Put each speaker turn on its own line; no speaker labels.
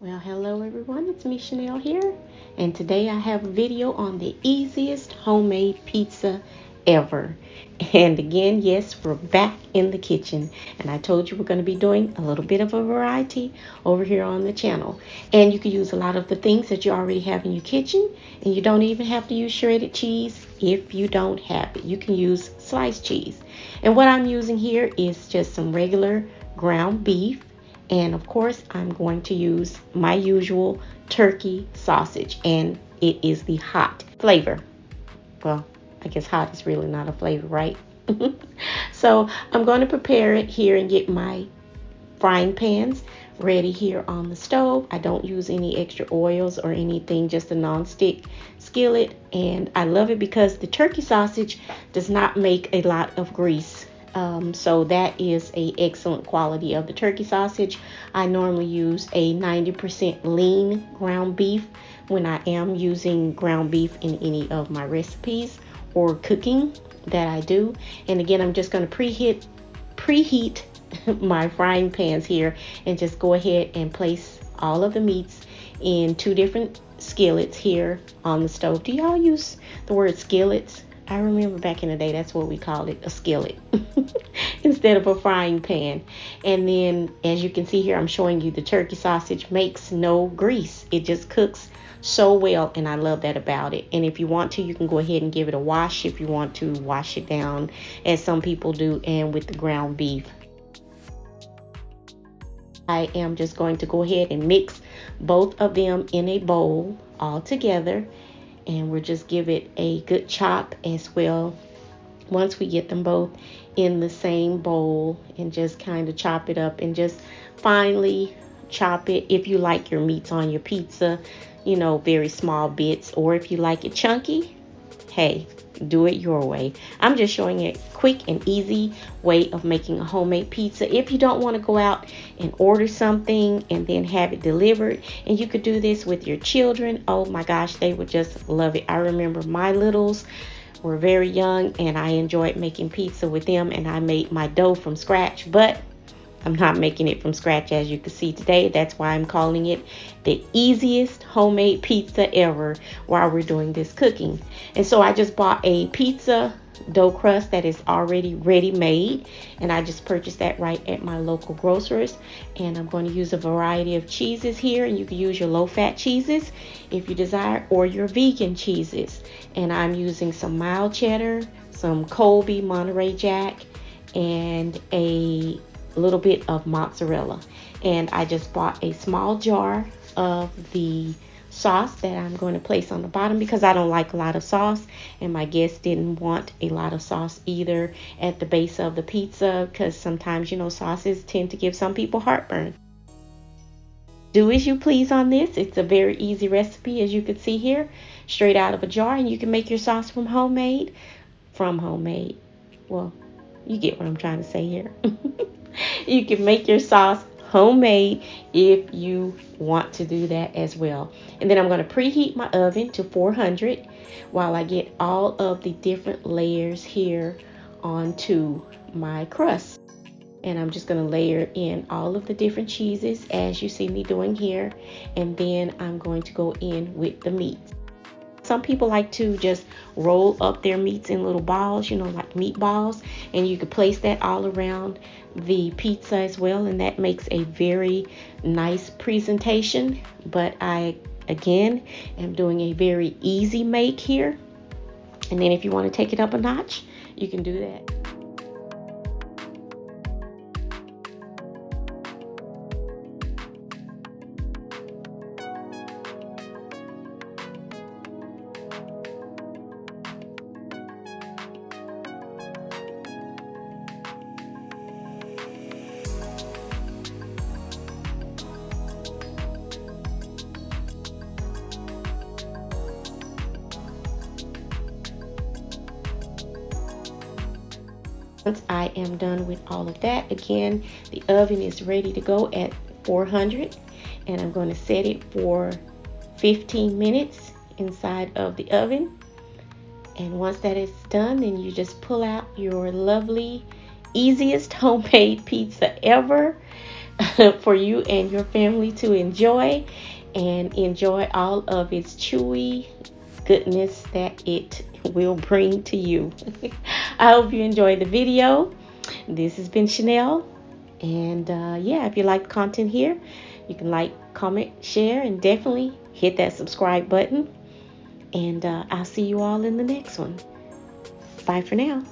Well, hello everyone, it's me Chanel here, and today I have a video on the easiest homemade pizza ever. And again, yes, we're back in the kitchen, and I told you we're going to be doing a little bit of a variety over here on the channel. And you can use a lot of the things that you already have in your kitchen, and you don't even have to use shredded cheese if you don't have it. You can use sliced cheese. And what I'm using here is just some regular ground beef. And of course, I'm going to use my usual turkey sausage, and it is the hot flavor. Well, I guess hot is really not a flavor, right? So I'm going to prepare it here and get my frying pans ready here on the stove. I don't use any extra oils or anything, just a non-stick skillet. And I love it because the turkey sausage does not make a lot of grease. So that is a excellent quality of the turkey sausage. I normally use a 90% lean ground beef when I am using ground beef in any of my recipes or cooking that I do. And again, I'm just going to preheat my frying pans here and just go ahead and place all of the meats in two different skillets here on the stove. Do y'all use the word skillets? I remember back in the day, that's what we called it, a skillet, instead of a frying pan. And then, as you can see here, I'm showing you the turkey sausage makes no grease. It just cooks so well, and I love that about it. And if you want to, you can go ahead and give it a wash if you want to wash it down, as some people do, and with the ground beef. I am just going to go ahead and mix both of them in a bowl all together. And we'll just give it a good chop as well once we get them both in the same bowl, and just kind of chop it up and just finely chop it. If you like your meats on your pizza, you know, very small bits, or if you like it chunky, hey, do it your way. I'm just showing a quick and easy way of making a homemade pizza. If you don't want to go out and order something and then have it delivered, and you could do this with your children, oh my gosh, they would just love it. I remember my littles were very young and I enjoyed making pizza with them, and I made my dough from scratch, but I'm not making it from scratch, as you can see today. That's why I'm calling it the easiest homemade pizza ever while we're doing this cooking. And so I just bought a pizza dough crust that is already ready made, and I just purchased that right at my local grocers. And I'm going to use a variety of cheeses here, and you can use your low-fat cheeses if you desire, or your vegan cheeses. And I'm using some mild cheddar, some Colby Monterey Jack, and a little bit of mozzarella. And I just bought a small jar of the sauce that I'm going to place on the bottom, because I don't like a lot of sauce, and my guests didn't want a lot of sauce either at the base of the pizza, because sometimes, you know, sauces tend to give some people heartburn. Do as you please on this. It's a very easy recipe, as you can see here, straight out of a jar, and you can make your sauce from homemade. Well, you get what I'm trying to say here. You can make your sauce homemade if you want to do that as well. And then I'm going to preheat my oven to 400 while I get all of the different layers here onto my crust. And I'm just going to layer in all of the different cheeses as you see me doing here. And then I'm going to go in with the meats. Some people like to just roll up their meats in little balls, you know, like meatballs, and you could place that all around the pizza as well, and that makes a very nice presentation. But I, again, am doing a very easy make here. And then if you want to take it up a notch, you can do that. Once I am done with all of that, again, the oven is ready to go at 400, and I'm going to set it for 15 minutes inside of the oven. And once that is done, then you just pull out your lovely, easiest homemade pizza ever. for you and your family to enjoy, and enjoy all of its chewy goodness that it will bring to you. I hope you enjoyed the video. This has been Chanel, and yeah, if you like the content here, you can like, comment, share, and definitely hit that subscribe button. And I'll see you all in the next one. Bye for now.